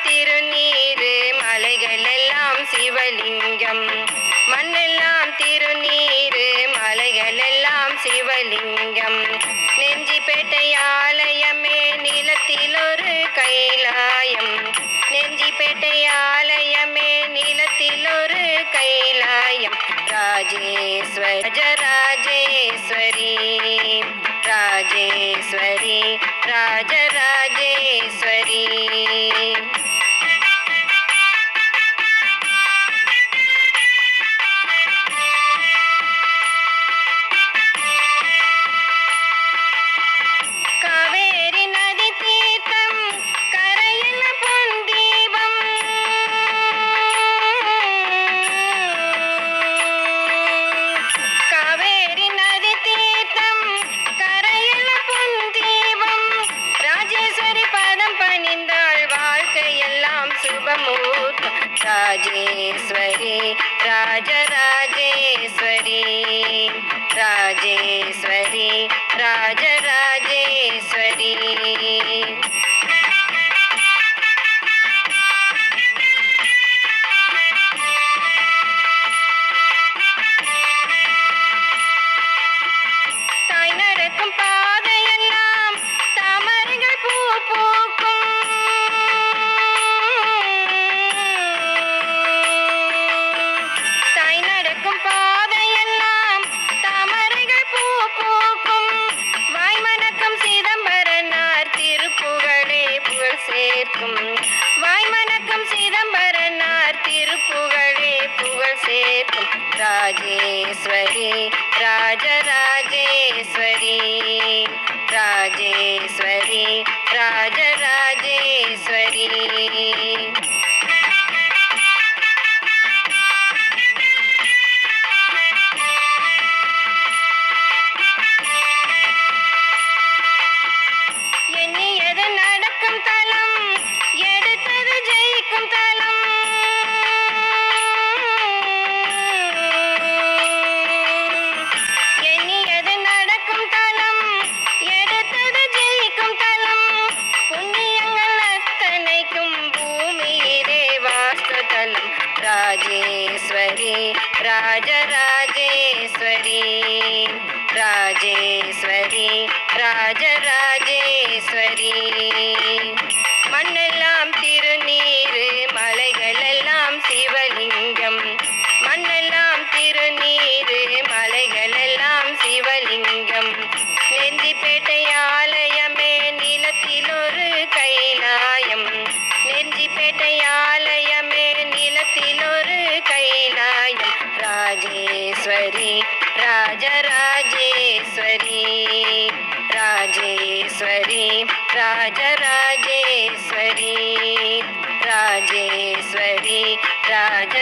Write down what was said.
திருநீரு மலைகள் எல்லாம் சிவலிங்கம். மண்ணெல்லாம் திருநீரு மலைகள் எல்லாம் சிவலிங்கம். நெஞ்சிப்பேட்டை ஆலயமே நிலத்தில் ஒரு கைலாயம். நெஞ்சிப்பேட்டை ஆலயமே நிலத்தில் ஒரு கைலாயம். ராஜேஸ்வரி ராஜராஜேஸ்வரி ராஜேஸ்வரி ராஜராஜேஸ்வரி. காவேரி நதி தீர்த்தம் கரையில் பொன் தீபம். காவேரி நதி தீர்த்தம் கரையில் பொன் தீபம். ராஜேஸ்வரி பதம் பணிந்தாள் வாழ்க்கையெல்லாம் சுபமூர்த்தம். ராஜேஸ்வரி ராஜராஜேஸ்வரி ராஜேஸ்வரி ராஜராஜேஸ்வரி. தாய் நடக்கும் பாதையெல்லாம் தாமரைகள் பூ பூக்கும். தாய் நடக்கும் பாதையெல்லாம் தாமரைகள் பூ பூக்கும். வாய்மணக்கம் சிதம்பரனார் திருப்புகழே புகழ் சேர்க்கும். வாய்மணக்கம் சிதம்பரனார் திருப்புகழே புகழ் சேர்க்கும். ராஜேஸ்வரி ராஜராஜேஸ்வரி ராஜேஸ்வரி ராஜராஜேஸ்வரி. எண்ணியது நடக்கும் தலம், எடுத்தது ஜெயிக்கும் தலம். எண்ணியது நடக்கும் தலம், எடுத்தது ஜெயிக்கும் தலம். புண்ணியங்கள் அத்தனைக்கும் பூமியிலே வாஸ்து தலம். ராஜேஸ்வரி ராஜராஜேஸ்வரி ராஜேஸ்வரி ராஜராஜேஸ்வரி. மண்ணெல்லாம் திருநீரு மலைகள் எல்லாம் சிவலிங்கம். மண்ணெல்லாம் திருநீரு மலைகள் எல்லாம் சிவலிங்கம். நெஞ்சிப்பேட்டை ஆலயமே நிலத்தில் ஒரு கைலாயம். நெஞ்சிப்பேட்டை ஆலயமே நிலத்தில் ஒரு கைலாயம். ராஜேஸ்வரி ராஜராஜேஸ்வரி ராஜேஸ்வரி ராஜராஜேஸ்வரி ராஜேஸ்வரி ராஜ